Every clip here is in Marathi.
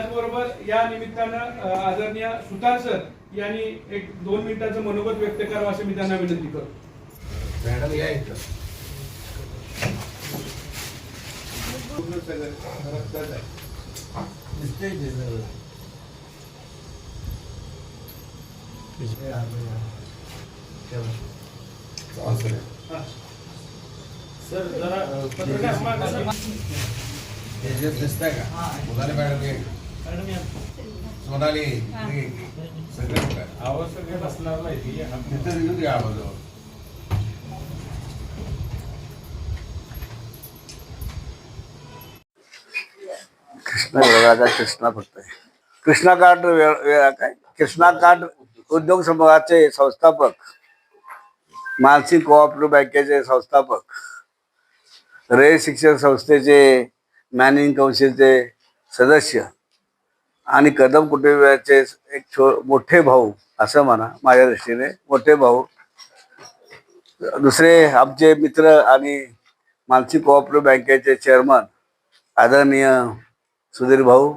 त्याचबरोबर या निमित्तानं आदरणीय सुतार सर यांनी एक 2 मिनिटाचं मनोगत व्यक्त करावं असं मी त्यांना विनंती करतो। मॅडम या इथं सर जरा पत्रकार दिसतंय का? सोनाली मॅडम ये, सोनाली सगळे आवाज सगळे बसणार नाही तिथं येऊ द्या आवाज। कृष्णा विभागाचा कृष्णा फक्त आहे। कृष्णा कार्ड काय कृष्णा कार्ड उद्योग समूहाचे संस्थापक, मानसिक कोऑपरेटिव्ह बँकेचे संस्थापक, रे शिक्षण संस्थेचे मॅनेजिंग काउन्सिलचे सदस्य आणि कदम कुटुंबाचे एक मोठे भाऊ असं म्हणा, माझ्या दृष्टीने मोठे भाऊ। दुसरे आमचे मित्र आणि मानसिक कोऑपरेटिव्ह बँकेचे चेअरमन आदरणीय सुधीर भाऊ,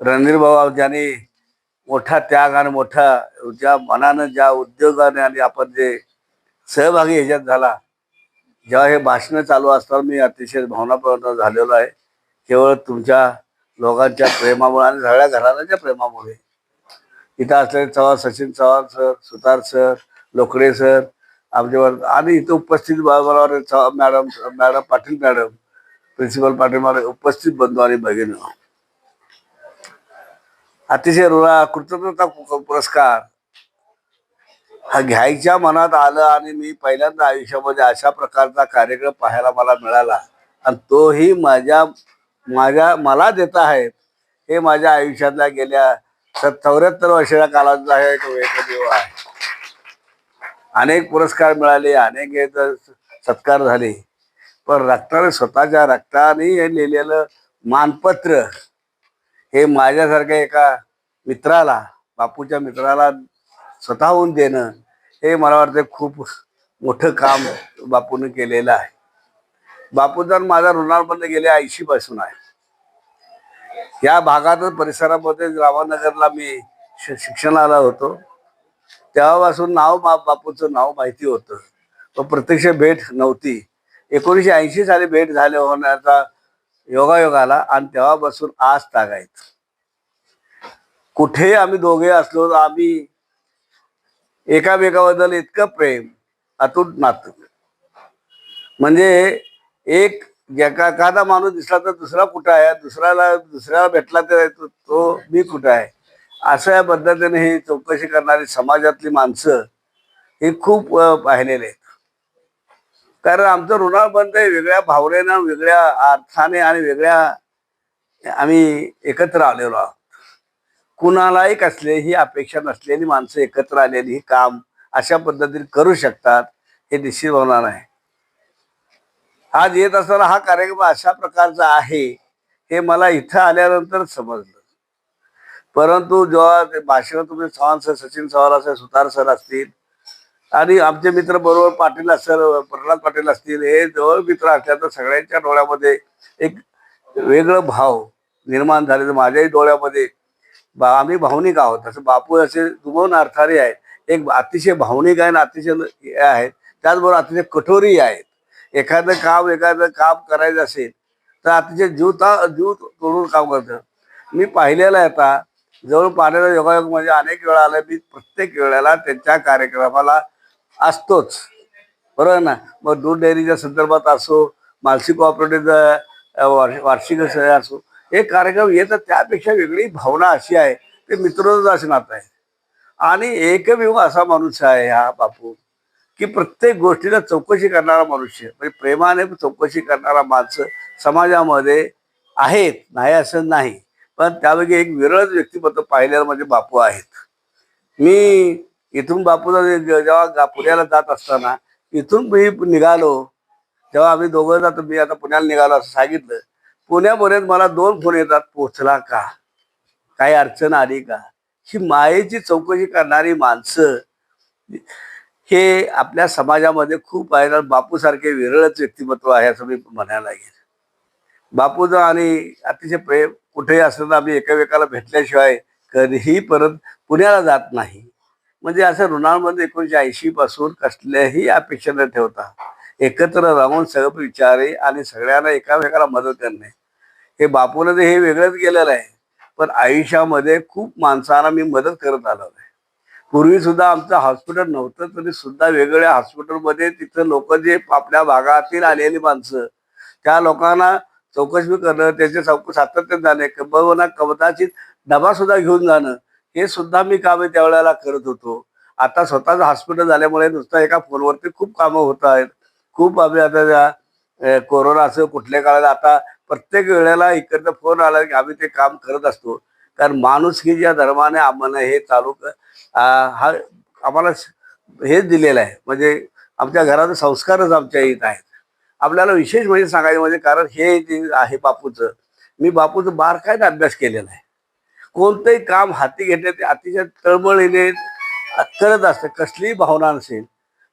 रणधीर भाऊ, ज्यांनी मोठा त्याग आणि मोठा ज्या मनानं ज्या उद्योगाने आणि आपण जे सहभागी ह्याच्यात झाला, जेव्हा हे भाषणं चालू असताना मी अतिशय भावनाप्रवण झालेलो आहे। केवळ तुमच्या लोकांच्या प्रेमामुळे आणि सगळ्या घराण्याच्या प्रेमामुळे। इथं असलेले Chavan, Sachin Chavan sir, Sutar sir, Lokde sir, आमच्यावर आणि इथं उपस्थित बरोबर madam Patil madam, principal Patil madam, उपस्थित बंधू आणि भगिनी, अतिशय कृतज्ञता पुरस्कार हा घ्यायच्या मनात आलं आणि मी पहिल्यांदा आयुष्यामध्ये अशा प्रकारचा कार्यक्रम पाहायला मला मिळाला आणि तोही मला देत आहेत हे माझ्या आयुष्यातल्या गेल्या 74 वर्षाच्या कालाचा आहे तो एकमेव आहे। अनेक पुरस्कार मिळाले, अनेक सत्कार झाले, पण रक्ताने स्वतःच्या रक्ताने हे लिहिलेलं मानपत्र हे माझ्यासारख्या एका मित्राला, बापूच्या मित्राला स्वतःहून देणं हे मला वाटतं खूप मोठं काम बापूने केलेलं आहे। बापूचा माझा ऋणानुबंध गेल्या 80 पासून आहे। या भागातच परिसरामध्ये रामानगरला मी शिक्षणाला होतो, तेव्हापासून बापूचं नाव माहिती होतं, पण प्रत्यक्ष भेट नव्हती। 1980 साली भेट झाले होण्याचा योगायोग आला आणि तेव्हापासून आज तागायत कुठेही आम्ही दोघे असलो तर आम्ही एकामेकाबद्दल इतकं प्रेम, अतूट नातं, म्हणजे एक एखादा माणूस दिसला तर दुसरा कुठं आहे, दुसऱ्याला भेटला तर तो मी कुठं आहे, अशा या पद्धतीने ही चौकशी करणारी समाजातली माणसं ही खूप पाहिलेले आहेत। कारण आमचं ऋणानुबंध वेगळ्या भावनेनं, वेगळ्या अर्थाने आणि वेगळ्या आम्ही एकत्र आलेलो आहोत। कुणालाही कसलीही अपेक्षा नसलेली माणसं एकत्र आलेली ही काम अशा पद्धतीने करू शकतात हे निश्चित होणार आहे। आज येत असताना हा कार्यक्रम अशा प्रकारचा आहे हे मला इथं आल्यानंतर समजलं, परंतु जेव्हा भाषण तुम्ही चव्हाण सर, सचिन चव्हाण असेल, सुतार सर असतील आणि आमचे मित्र बरोबर पाटील सर, प्रल्हाद पाटील असतील, हे जवळ मित्र असल्या तर सगळ्यांच्या डोळ्यामध्ये एक वेगळं भाव निर्माण झाले। माझ्याही डोळ्यामध्ये आम्ही भावनिक आहोत, असं बापू असे दुमोन अर्थाने आहेत, एक अतिशय भावनिक आहे आणि अतिशय आहेत, त्याचबरोबर अतिशय कठोरही आहेत। एखादं काम करायचं असेल तर अतिशय जीव तोडून काम करतं। मी पाहिलेलं आहे, आता जवळ पाण्याचा योगायोग म्हणजे अनेक वेळा आला, मी प्रत्येक वेळेला त्यांच्या कार्यक्रमाला असतोच, बरोबर ना। मग दूध डेअरीच्या संदर्भात असो, मानसिक कोऑपरेटिव्हचा वार्षिक असो, एक कार्यक्रम येतं, त्यापेक्षा वेगळी भावना अशी आहे, ते मित्रच असं नातं आहे। आणि एकमेव असा माणूस आहे हा बापू की प्रत्येक गोष्टीला चौकशी करणारा मनुष्य, म्हणजे प्रेमाने चौकशी करणारा माणसं समाजामध्ये आहेत, नाही असं नाही, पण त्यापैकी एक विरळ व्यक्तिमत्व पाहिलेलं म्हणजे बापू आहेत। मी इथून बापूला जेव्हा पुण्याला जात असताना इथून मी निघालो, तेव्हा आम्ही दोघं जातो, मी आता पुण्याला निघालो असं सांगितलं, पुण्यापर्यंत मला 2 फोन येतात, पोचला का, काही अडचण आली का। ही मायेची चौकशी करणारी माणसं हे आपल्या समाजामध्ये खूप आहे। बापूसारखे विरळच व्यक्तिमत्व आहे असं मी म्हणायला लागेल। बापूचं आणि अतिशय प्रेम कुठेही असताना आम्ही एकमेकाला भेटल्याशिवाय कधीही परत पुण्याला जात नाही. म्हणजे असं ऋणामध्ये 1980 पासून कसल्याही अपेक्षा न ठेवता एकत्र राहून सगळं विचारे आणि सगळ्यांना एकामेकाला मदत करणे, हे बापूनं हे वेगळंच केलेलं आहे. पण आयुष्यामध्ये खूप माणसांना मी मदत करत आलो आहे. पूर्वी सुद्धा आमचं हॉस्पिटल नव्हतं तरी सुद्धा वेगवेगळ्या हॉस्पिटलमध्ये तिथं लोक जे आपल्या भागातील आलेली माणसं, त्या लोकांना चौकशी करणं, त्याचे सातत्याने जाणे, किंबहुना कदाचित डबा सुद्धा घेऊन जाणं, हे सुद्धा मी कामे त्यावेळेला करत होतो. आता स्वतःचं हॉस्पिटल झाल्यामुळे नुसतं एका फोनवरती खूप कामं होत आहेत. खूप आम्ही आता कोरोना असं कुठल्या काळात आता प्रत्येक वेळेला इकडचा फोन आला की आम्ही ते काम करत असतो. कारण माणुसकीच्या धर्माने आम्हाला हे हा आम्हाला हेच दिलेलं आहे. म्हणजे आमच्या घराचे संस्कारच आमच्या इथं आहेत. आपल्याला विशेष म्हणजे सांगायचं म्हणजे कारण हे जे आहे बापूचं, मी बापूचं बारकाईने अभ्यास केलेला आहे. कोणतंही काम हाती घेतले ते अतिशय तळमळीने करत असतं, कसलीही भावना नसेल.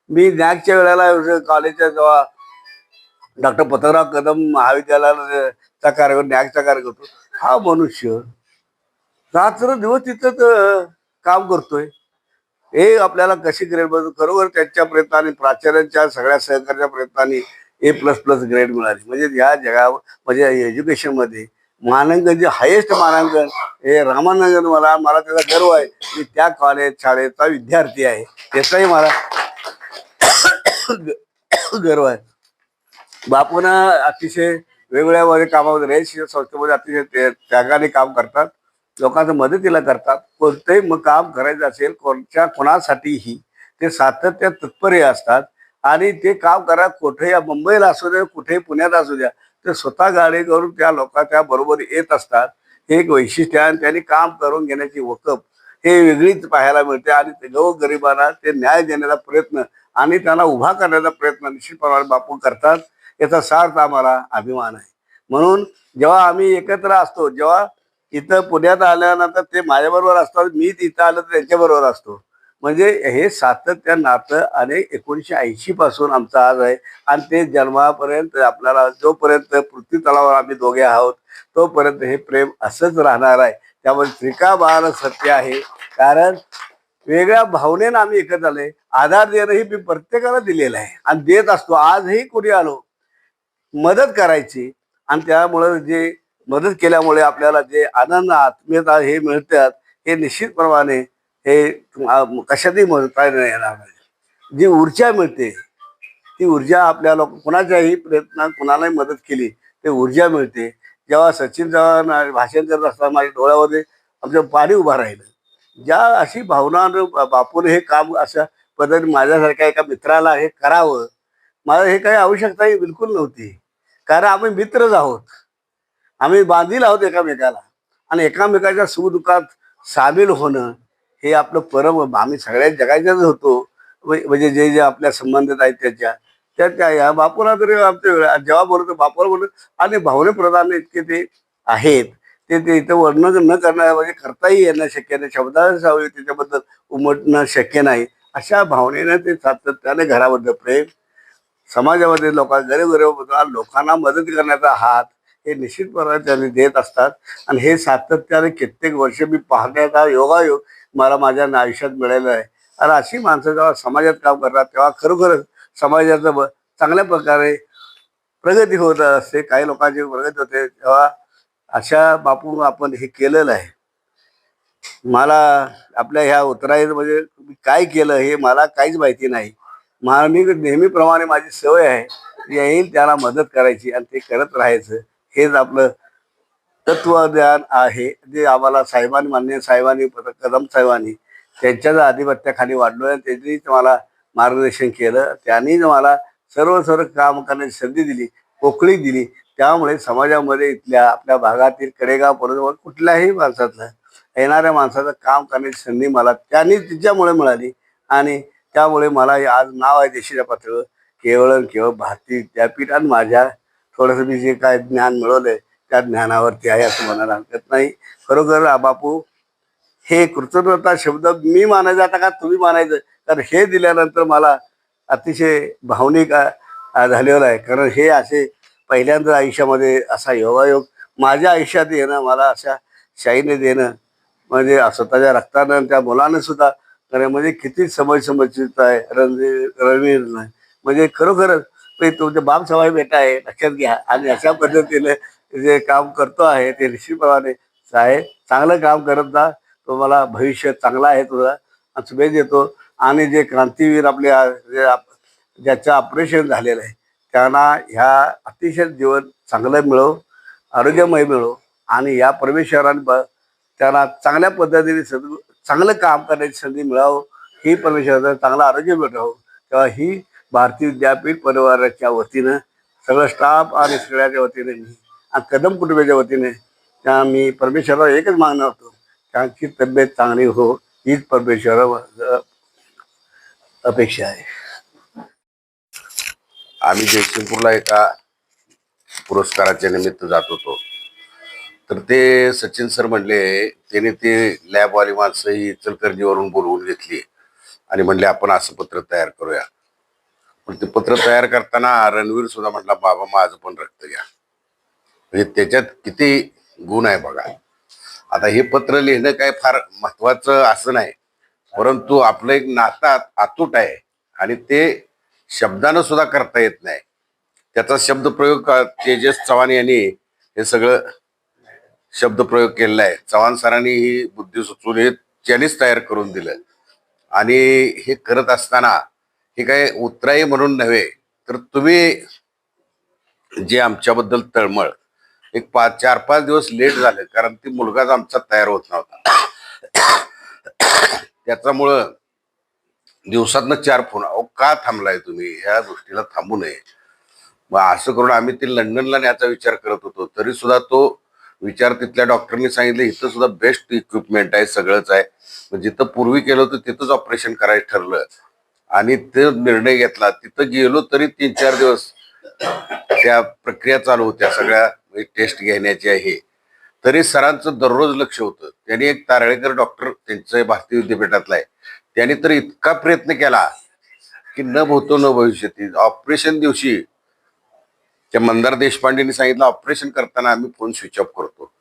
मी न्याकच्या वेळेला कॉलेजच्या जेव्हा डॉक्टर पतंगराव कदम महाविद्यालयाचा कार्यक्रम न्याकचा कार्यक्रम होतो, हा मनुष्य रात्र दिवस तिथं काम करतोय. हे आपल्याला कशी ग्रेड बघू, खरोखर त्यांच्या प्रयत्नाने प्राचार्यांच्या सगळ्या सहकार्याच्या प्रयत्नाने A++ ग्रेड मिळाली. म्हणजे या जगावर म्हणजे एज्युकेशनमध्ये मानांकन जे हायेस्ट मानांकन हे रामानंदन, मला मला त्याचा गर्व आहे. मी त्या शाळेचा विद्यार्थी आहे, त्याचाही मला गर्व आहे. बापूना अतिशय वेगवेगळ्या कामामध्ये रेस संस्थेमध्ये अतिशय त्यागाने काम करतात, लोकांच्या मदतीला करतात. कोणतंही मग काम करायचं असेल कोणासाठीही ते सातत्यात तत्पर असतात. आणि ते काम करा, कुठेही मुंबईला असू द्या, कुठेही पुण्यात असू द्या, ते स्वतः गाडी करून त्या लोकांच्या बरोबर येत असतात. हे एक वैशिष्ट्य आहे. आणि त्यांनी काम करून घेण्याची वकफ हे वेगळीच पाहायला मिळते. आणि ते गरिबांना ते न्याय देण्याचा प्रयत्न आणि त्यांना उभा करण्याचा प्रयत्न निश्चितपणे बापू करतात. याचा सार्थ आम्हाला अभिमान आहे. म्हणून जेव्हा आम्ही एकत्र असतो, जेव्हा इथं पुण्यात आल्यानंतर ते माझ्याबरोबर असतात, मी तिथं आलं तर त्यांच्याबरोबर असतो. म्हणजे हे सातत्य नातं आणि 1980 पासून आमचं आज आहे. आणि ते जन्मापर्यंत आपल्याला जोपर्यंत पृथ्वी तलावर आम्ही दोघे आहोत तोपर्यंत हे प्रेम असंच राहणार आहे. त्यामुळे त्रिकाबाण सत्य आहे. कारण वेगळ्या भावनेनं आम्ही एकत्र आले. आधार देणंही मी प्रत्येकाला दिलेलं आहे आणि देत असतो. आजही कुठे आलो मदत करायची, आणि त्यामुळं जे मदत केल्यामुळे आपल्याला जे आनंद आत्मीयता हे मिळतात, हे निश्चितप्रमाणे हे कशातही काय नाही येणार नाही. जी ऊर्जा मिळते ती ऊर्जा आपल्याला कुणाच्याही प्रयत्नात कुणालाही मदत केली ते ऊर्जा मिळते. जेव्हा सचिन चव्हाण भाषण करत असताना माझ्या डोळ्यामध्ये आमचं पाणी उभं राहिलं. ज्या अशी भावना बापूने हे काम अशा पद्धतीने माझ्यासारख्या एका मित्राला हे करावं, मला हे काही आवश्यकताही बिलकुल नव्हती. कारण आम्ही मित्रच आहोत, आम्ही बांधील आहोत एकामेकाला. आणि एकामेकाच्या सुखदुःखात सामील होणं हे आपलं परम. आम्ही सगळ्या जगाच्याच होतो, म्हणजे जे जे आपल्या संबंधित आहेत त्या या बापूला तरी आमच्या जेव्हा बोलतो बापूला बोलतो. आणि भावनेप्रधान इतके ते आहेत, ते इथं वर्णन न करणार म्हणजे करताही येणं शक्य नाही, शब्दांची त्याच्याबद्दल उमटणं शक्य नाही. अशा भावनेनं ते सातत्याने घराबद्दल प्रेम, समाजामध्ये गरीब लोकांना मदत करण्याचा हात हे निश्चितपणे त्यांनी देत असतात. आणि हे सातत्याने कित्येक वर्ष मी पाहण्याचा योगायोग मला माझ्या आयुष्यात मिळालेला आहे. आणि अशी माणसं जेव्हा समाजात काम करतात तेव्हा खरोखरच समाजाचं चांगल्या प्रकारे प्रगती होत असते. काही लोकांची प्रगती होते. तेव्हा अशा बापू आपण हे केलेलं आहे. मला आपल्या ह्या उत्तरायण म्हणजे काय केलं हे मला काहीच माहिती नाही. मी नेहमीप्रमाणे माझी सवय आहे, येईल त्याला मदत करायची आणि ते करत राहायचं. हेच आपलं तत्वज्ञान आहे, जे आम्हाला साहेबांनी माननीय साहेबांनी कदम साहेबांनी त्यांच्याच आधिपत्याखाली वाढलो आहे. त्यांनीच मला मार्गदर्शन केलं. त्यांनीच मला सर्व काम करण्याची संधी दिली, पोकळी दिली. त्यामुळे समाजामध्ये इथल्या आपल्या भागातील कडेगाव पर्यंत कुठल्याही माणसातलं येणाऱ्या माणसाचं काम करण्याची संधी मला तिच्यामुळे मिळाली. आणि त्यामुळे मला आज नाव आहे देशीच्या पातळीवर केवळ भारतीय विद्यापीठ. आणि माझ्या थोडंसं मी जे काय ज्ञान मिळवलंय त्या ज्ञानावरती आहे असं म्हणायला हरकत नाही. खरोखर बापू हे कृतज्ञता शब्द मी मानायचं आता का तुम्ही मानायचं, कारण हे दिल्यानंतर मला अतिशय भावनिक झालेलं आहे. कारण हे असे पहिल्यांदा आयुष्यामध्ये असा योगायोग माझ्या आयुष्यात येणं, मला अशा शाईने देणं, म्हणजे स्वतःच्या रक्तानं आणि त्या मुलानं सुद्धा म्हणजे किती समर्पित आहे रणवीर. म्हणजे खरोखरच तुमचे बाप सवाई बेटा आहे, लक्षात घ्या. आणि अशा पद्धतीने जे काम करतो आहे ते निश्चितप्रमाणे आहे. चांगलं काम करत जा, तुम्हाला भविष्य चांगला आहे तुझा, शुभेच्छा देतो. आणि जे क्रांतीवीर ज्याचं ऑपरेशन झालेलं आहे त्यांना ह्या अतिशय जीवन चांगलं मिळो, आरोग्यमय मिळो, आणि या परमेश्वराने त्यांना चांगल्या पद्धतीने चांगलं काम करण्याची संधी मिळावं, ही परमेश्वराचं चांगलं आरोग्य मिळावं. तेव्हा ही भारतीय विद्यापीठ परिवाराच्या वतीनं, सगळं स्टाफ आणि सगळ्याच्या वतीने मी आणि कदम कुटुंबाच्या वतीने मी परमेश्वराला एकच मागणार होतो, त्यांची तब्येत चांगली हो, हीच परमेश्वरावर अपेक्षा आहे. आम्ही जयसिंगपूरला एका पुरस्काराच्या निमित्त जात होतो, तर ते सचिन सर म्हणले, त्याने ते लॅबवाली माणसं ही इचलकरंजीवरून बोलवून घेतली आणि म्हणले आपण असं पत्र तयार करूया. पण ते पत्र तयार करताना रणवीर सुद्धा म्हटला, बाबा माझं पण रक्त घ्या. म्हणजे त्याच्यात किती गुण आहे बघा. आता हे पत्र लिहिणं काय फार महत्वाचं असं नाही, परंतु आपलं एक नातं अतूट आहे आणि ते शब्दानं सुद्धा करता येत नाही. त्याचा शब्दप्रयोग तेजस चव्हाण यांनी हे सगळं शब्दप्रयोग केलेला आहे. चव्हाण सरांनी ही बुद्धी सुचवून हे त्यांनीच तयार करून दिलं. आणि हे करत असताना हे काय उतराई म्हणून नव्हे, तर तुम्ही जे आमच्याबद्दल तळमळ, एक 4-5 दिवस लेट झाले, कारण ती मुलगाच आमचा तयार होत नव्हता. त्याच्यामुळं दिवसातनं 4 फोन, अहो का थांबलाय तुम्ही, ह्या गोष्टीला थांबू नये. मग असं करून आम्ही ते लंडनला न्यायचा विचार करत होतो. तरी सुद्धा तो विचार तिथल्या डॉक्टरनी सांगितलं, इथं सुद्धा बेस्ट इक्विपमेंट आहे, सगळंच आहे. जिथं पूर्वी केलं होतं तिथंच ऑपरेशन करायचं ठरलं आणि ते निर्णय घेतला. तिथं गेलो तरी 3-4 दिवस त्या प्रक्रिया चालू होत्या, सगळ्या टेस्ट घेण्याची आहे. तरी सरांचं दररोज लक्ष होतं. त्यांनी एक तारळेकर डॉक्टर, त्यांचं भारतीय विद्यापीठातला आहे, त्यांनी तर इतका प्रयत्न केला की न भूतो न भविष्यती. ऑपरेशन दिवशी त्या मंदार देशपांडेंनी सांगितलं, ऑपरेशन करताना आम्ही फोन स्विच ऑफ करतो,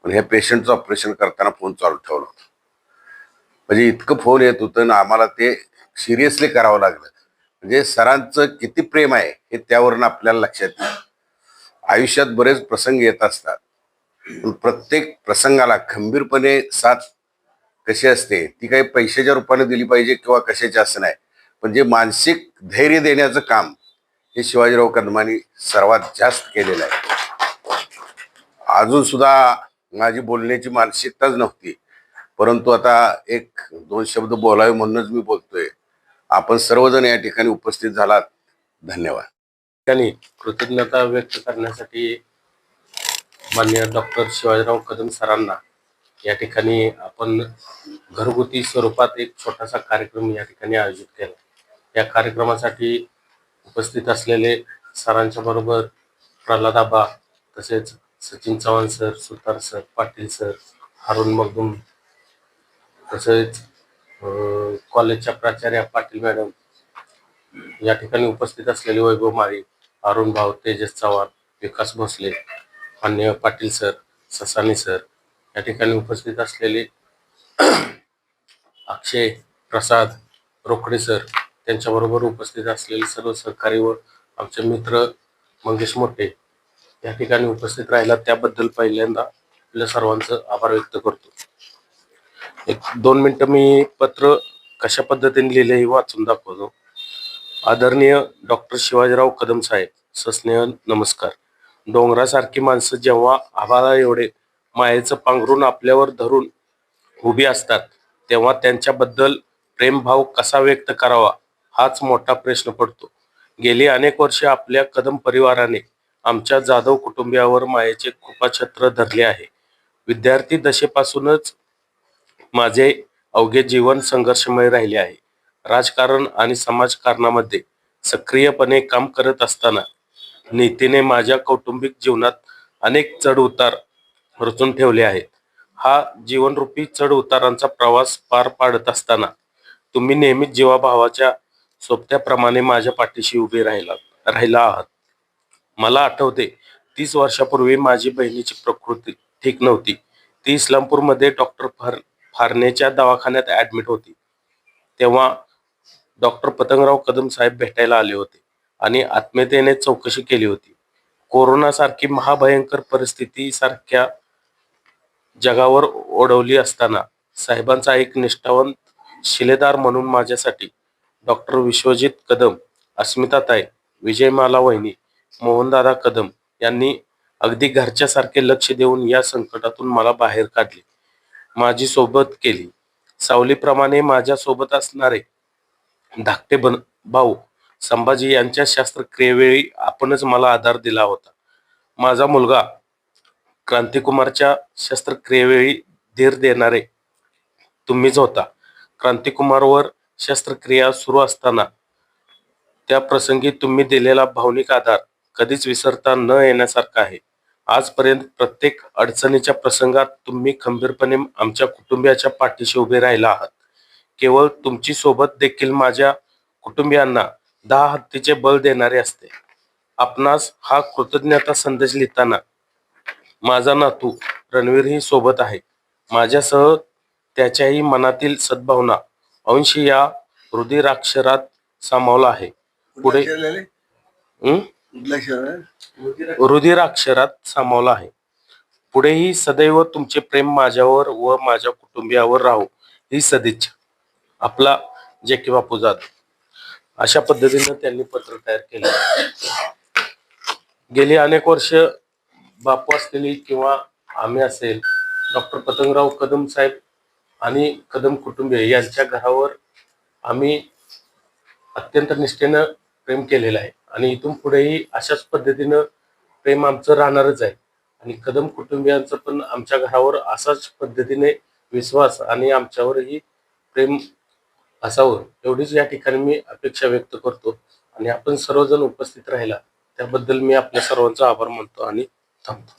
पण ह्या पेशंटचं ऑपरेशन करताना फोन चालू ठेवला होता. म्हणजे इतकं फोन येत होतं ना, आम्हाला ते सिरियसली करावं लागलं. म्हणजे सरांचं किती प्रेम आहे हे त्यावरून आपल्याला लक्षात येईल. आयुष्यात बरेच प्रसंग येत असतात, पण प्रत्येक प्रसंगाला खंबीरपणे साथ कशी असते, ती काही पैशाच्या रूपाने दिली पाहिजे किंवा कशाची असं नाही, पण जे मानसिक धैर्य देण्याचं काम हे शिवाजीराव कदमांनी सर्वात जास्त केलेलं आहे. अजून सुद्धा माझी बोलण्याची मानसिकताच नव्हती, परंतु आता 1-2 शब्द बोलावे म्हणूनच मी बोलतोय. आपण सर्वजण या ठिकाणी उपस्थित झालात, धन्यवाद. ठिकाणी कृतज्ञता व्यक्त करण्यासाठी माननीय डॉक्टर शिवाजीराव कदम सरांना या ठिकाणी आपण घरगुती स्वरूपात एक छोटासा कार्यक्रम या ठिकाणी आयोजित केला. या कार्यक्रमासाठी उपस्थित असलेले सरांच्या बरोबर प्रल्हाद आबा, तसेच Sachin Chavan sir, Sutar sir, Patil sir, हारून मगदूम, तसेच कॉलेजच्या प्राचार्या पाटील मॅडम, या ठिकाणी उपस्थित असलेले वैभव माळी, अरुण भाऊ, तेजस चव्हाण, विकास भोसले, माननीय पाटील सर, ससानी सर, या ठिकाणी उपस्थित असलेले अक्षय प्रसाद रोकडे सर, त्यांच्याबरोबर उपस्थित असलेले सर्व सहकारी व आमचे मित्र मंगेश मोठे या ठिकाणी उपस्थित राहिला, त्याबद्दल पहिल्यांदा आपल्या सर्वांचं आभार व्यक्त करतो. 1-2 मिनिटं मी पत्र कशा पद्धतीने लिहिले हे वाचून दाखवतो. आदरणीय डॉक्टर शिवाजीराव कदम साहेब, सस्नेह नमस्कार. डोंगरासारखी माणसं जेव्हा आभाळा एवढे मायेचं पांघरून आपल्यावर धरून उभी असतात, तेव्हा त्यांच्याबद्दल प्रेमभाव कसा व्यक्त करावा हाच मोठा प्रश्न पडतो. गेली अनेक वर्षे आपल्या कदम परिवाराने आमच्या जाधव कुटुंबियावर मायेचे कृपाछत्र धरले आहे. विद्यार्थी दशेपासूनच माझे अवघे जीवन संघर्षमय राहिले आहे. राजकारण आणि समाजकारणामध्ये सक्रियपणे काम करत असताना नीतीने माझ्या कौटुंबिक जीवनात अनेक चढ उतार रचून ठेवले आहेत. हा जीवनरूपी चढ उतारांचा प्रवास पार पाडत असताना तुम्ही नेहमीच जीवाभावाच्या सोबत्याप्रमाणे माझ्या पाठीशी उभे राहिला आहात. मला आठवते 30 वर्षापूर्वी माझी बहिणीची प्रकृती ठीक नव्हती. ती इस्लामपूरमध्ये डॉक्टर फारनेच्या दवाखान्यात ऍडमिट होती. तेव्हा डॉक्टर पतंगराव कदम साहेब भेटायला आले होते आणि आत्मीयतेने चौकशी केली होती. कोरोनासारखी महाभयंकर परिस्थिती सारख्या जगावर ओढवली असताना साहेबांचा एक निष्ठावंत शिलेदार म्हणून माझ्यासाठी डॉक्टर विश्वजित कदम, अस्मिताताई, विजयमाला वहिनी, मोहनदादा कदम यांनी अगदी घरच्यासारखे लक्ष देऊन या संकटातून मला बाहेर काढले, माझी सोबत केली. सावलीप्रमाणे माझ्या सोबत असणारे धाकटे भाऊ संभाजी यांच्या शस्त्रक्रियेवेळी आपणच मला आधार दिला होता. माझा मुलगा क्रांतिकुमारच्या शस्त्रक्रियेवेळी धीर देणारे तुम्हीच होता. क्रांतिकुमारवर शस्त्रक्रिया सुरू असताना त्या प्रसंगी तुम्ही दिलेला भावनिक आधार कधीच विसरता न येण्यासारखा आहे. आजपर्यंत प्रत्येक अडचणीच्या प्रसंगात तुम्ही खंबीरपणे आमच्या कुटुंबियाच्या पाठीशी उभे राहिला आहात. केवळ तुमची सोबत देखील माझ्या कुटुंबियांना 10 हत्तीचे बळ देणारे असते. आपणास हा कृतज्ञता संदेश लिहिताना माझा नातू रणवीरही सोबत आहे. माझ्यासह त्याच्याही मनातील सद्भावना अंशी या रुधिराक्षरात सामावला आहे. पुढे रुधिराक्षरात सामावला आहे. पुढेही सदैव तुमचे प्रेम माझ्यावर व माझ्या कुटुंबियावर राहो ही सदिच्छा. आपला जे.के. बापू जाधव. अशा पद्धतीनं त्यांनी पत्र तयार केलं. गेली अनेक वर्ष बापू असलेली किंवा आम्ही असेल, डॉक्टर पतंगराव कदम साहेब आणि कदम कुटुंबीय यांच्या घरावर आम्ही अत्यंत निष्ठेनं प्रेम केलेलं आहे आणि इथून पुढेही अशाच पद्धतीनं प्रेम आमचं राहणारच आहे. आणि कदम कुटुंबियांचं पण आमच्या घरावर असाच पद्धतीने विश्वास आणि आमच्यावरही प्रेम असावं एवढीच या ठिकाणी मी अपेक्षा व्यक्त करतो. आणि आपण सर्वजण उपस्थित राहिला त्याबद्दल मी आपल्या सर्वांचा आभार मानतो आणि थांबतो.